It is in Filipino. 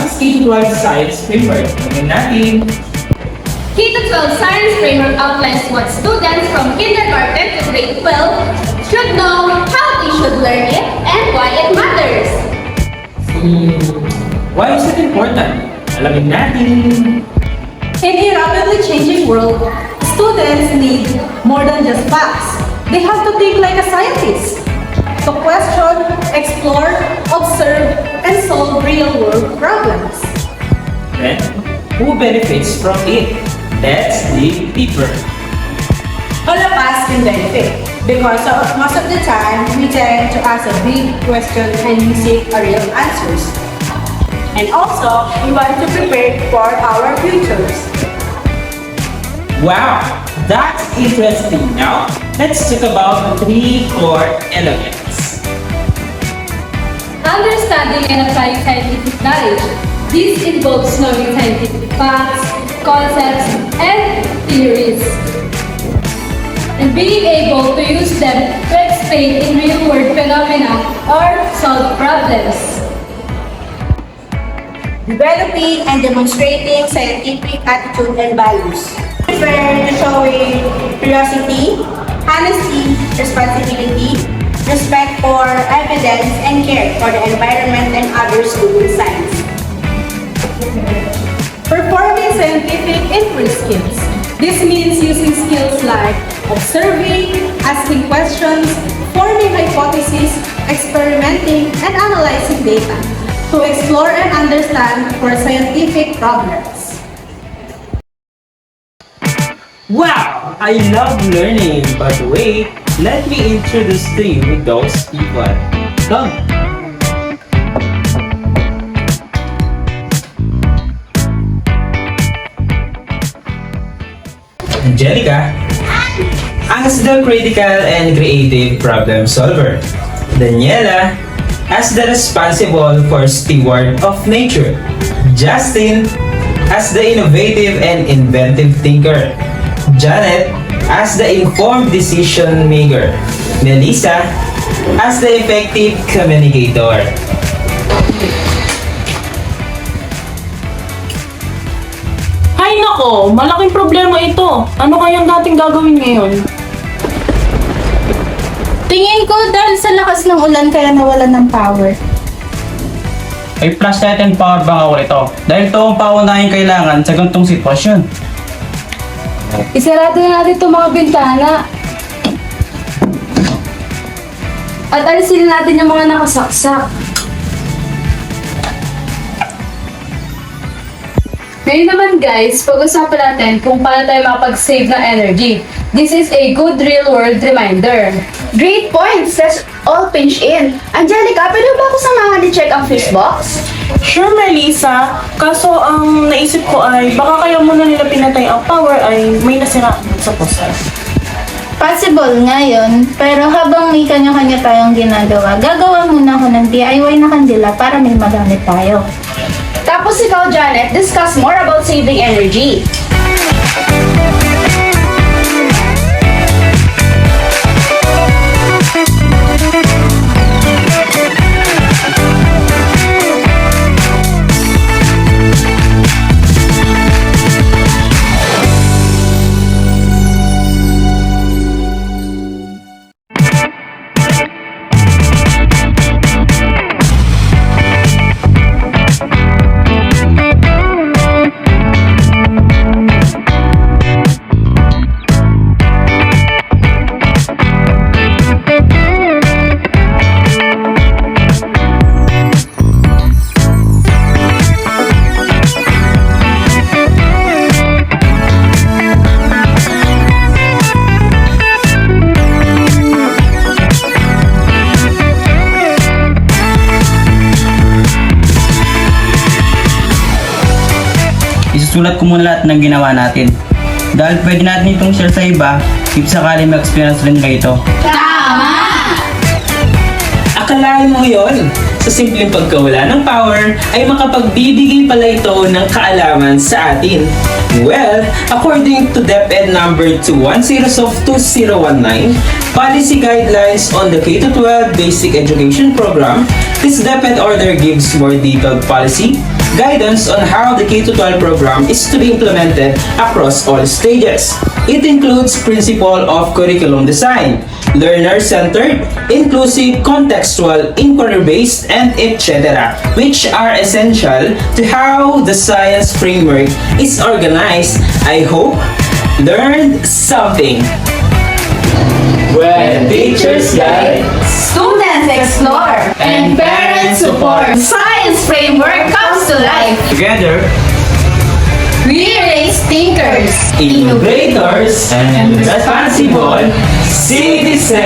is K-12 Science Framework? Tingnan natin. K-12 Science Framework outlines what students from kindergarten to grade 12 should know, how they should learn it, and why it matters. Why is it important? Alamin natin. In a rapidly changing world, students need more than just facts. They have to think like a scientist. To question, explore, observe, and solve real-world problems. Then, who benefits from it? Let's dig deeper. All of us can benefit because most of the time we tend to ask a big question and we seek a real answers. And also, we want to prepare for our futures. Wow, that's interesting. Now, let's talk about the three core elements. Understanding and applying scientific knowledge. This involves knowing scientific facts, concepts, and theories, and being able to use them to explain in real-world phenomena or solve problems. Developing and demonstrating scientific attitude and values. Refer to showing curiosity, honesty, responsibility, respect for evidence, and care for the environment and others doing science. Performing scientific inquiry skills. This means using skills like observing, asking questions, forming hypotheses, experimenting, and analyzing data to explore and understand for scientific problems. Wow, I love learning. But wait, let me introduce to you those people. Come. Angelica, as the critical and creative problem solver. Daniela, as the responsible for steward of nature. Justin, as the innovative and inventive thinker. Janet, as the informed decision maker. Melissa, as the effective communicator. Ay nako, malaking problema ito. Ano kayang dating gagawin ngayon? Tingin ko dahil sa lakas ng ulan kaya nawalan ng power. May flashlight and power bank ako ito. Dahil ito ang paunahing kailangan sa ganitong sitwasyon. Isarado na natin itong mga bintana. At alisin natin yung mga nakasaksak. Ngayon naman guys, pag-usapan natin kung paano tayo makapag-save ng energy. This is a good real-world reminder. Great points! Let's all pinch in. Angelica, pwede ba ako samahan i-check ang fuse box? Sure, Melissa. Kaso ang naisip ko ay baka kaya muna nila pinatay ang power ay may nasira sa poste. Possible ngayon, pero habang may kanya-kanya tayong ginagawa, gagawa muna ako ng DIY na kandila para may magamit tayo. Tapos ikaw, Janet, discuss more about saving energy. Isusulat ko muna lahat ng ginawa natin. Dahil pwede natin itong share sa iba, if sakali mag-experience rin kayo ito. Akalain mo yon? Sa simpleng pagkawala ng power ay makapagbibigay pala ito ng kaalaman sa atin. Well, according to DepEd number 210 of 2019, Policy Guidelines on the K-12 Basic Education Program, this DepEd order gives more detailed policy, guidance on how the K-12 program is to be implemented across all stages. It includes principle of curriculum design, learner-centered, inclusive, contextual, inquiry-based, and etc., which are essential to how the science framework is organized. I hope learned something. When teachers guide, Students explore and parents support. Science framework comes to life. Together, We raise thinkers, innovators, and responsible citizens.